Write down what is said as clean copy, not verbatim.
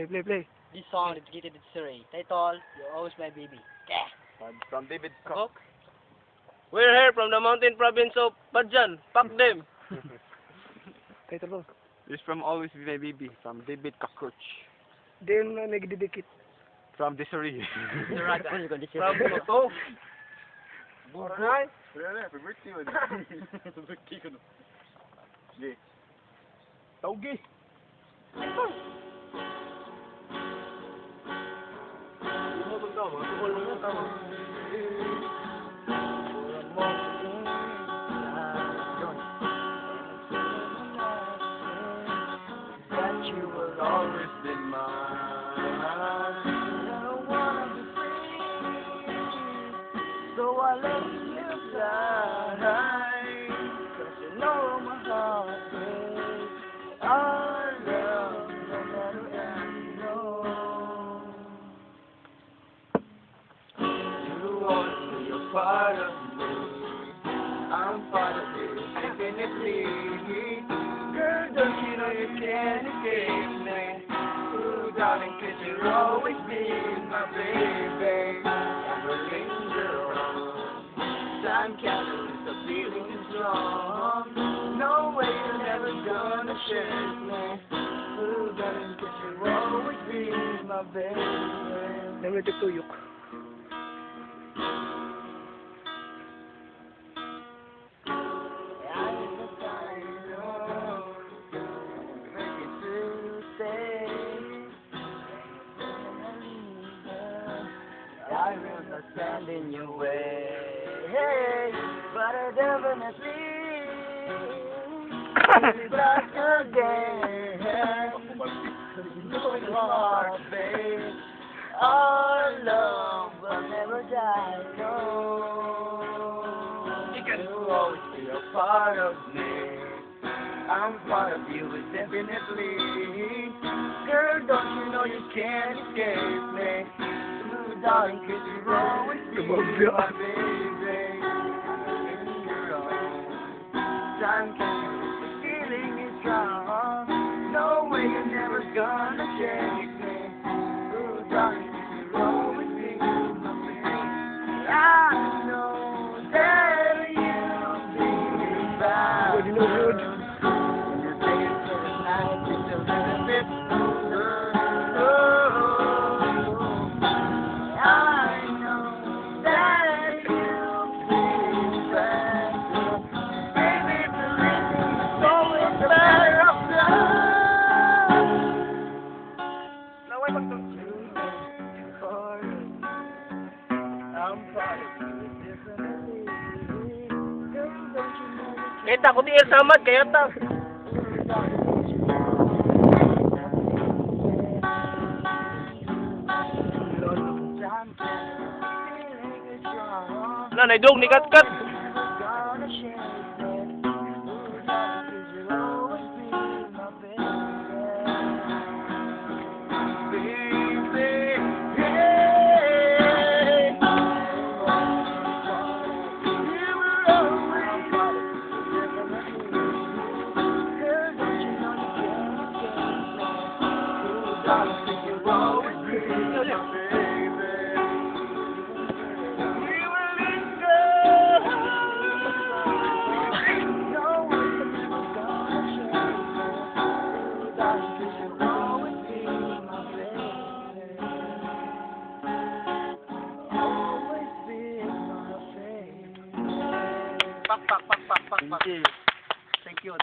Play. This song dedicated to desiree. Title, You're Always My Baby. Yeah. From David Cook. We're here from the mountain province of Padjan. Pack them. Title mo. This from Always Be My Baby. From David Cockroach. Then, nagdidikit. From Desiree. From Butong. Alright. Pag-birthday mo. Sige. Taugi. That you will always be mine. I don't wanna be free, so I let you fly. 'Cause you know my heart breaks. Our love no matter I know. You want to be a part of me. I'm part of you infinitely. Girl, don't you know you can't escape me? Ooh, darling, 'cause you'll always be my baby. Never linger on. Time captures the feeling is strong. No way you're never gonna shake me. Ooh, darling, 'cause you'll always be my baby. Naman tuyok. I will not stand in your way, hey, but I definitely be back again. You are, babe. Our love will never die, no. You can always be a part of me. I'm part of you, definitely. Girl, don't you know you can't escape me? Ooh, darling, 'cause you'll always be my baby. In your arms, time can the feeling is strong. No way you're never gonna shake me. Ooh, darling, 'cause you'll always be my baby. I know that you'll be back. Good. Kita ko di samad kaya ta. Na naidog ni kat. Pak. Thank you.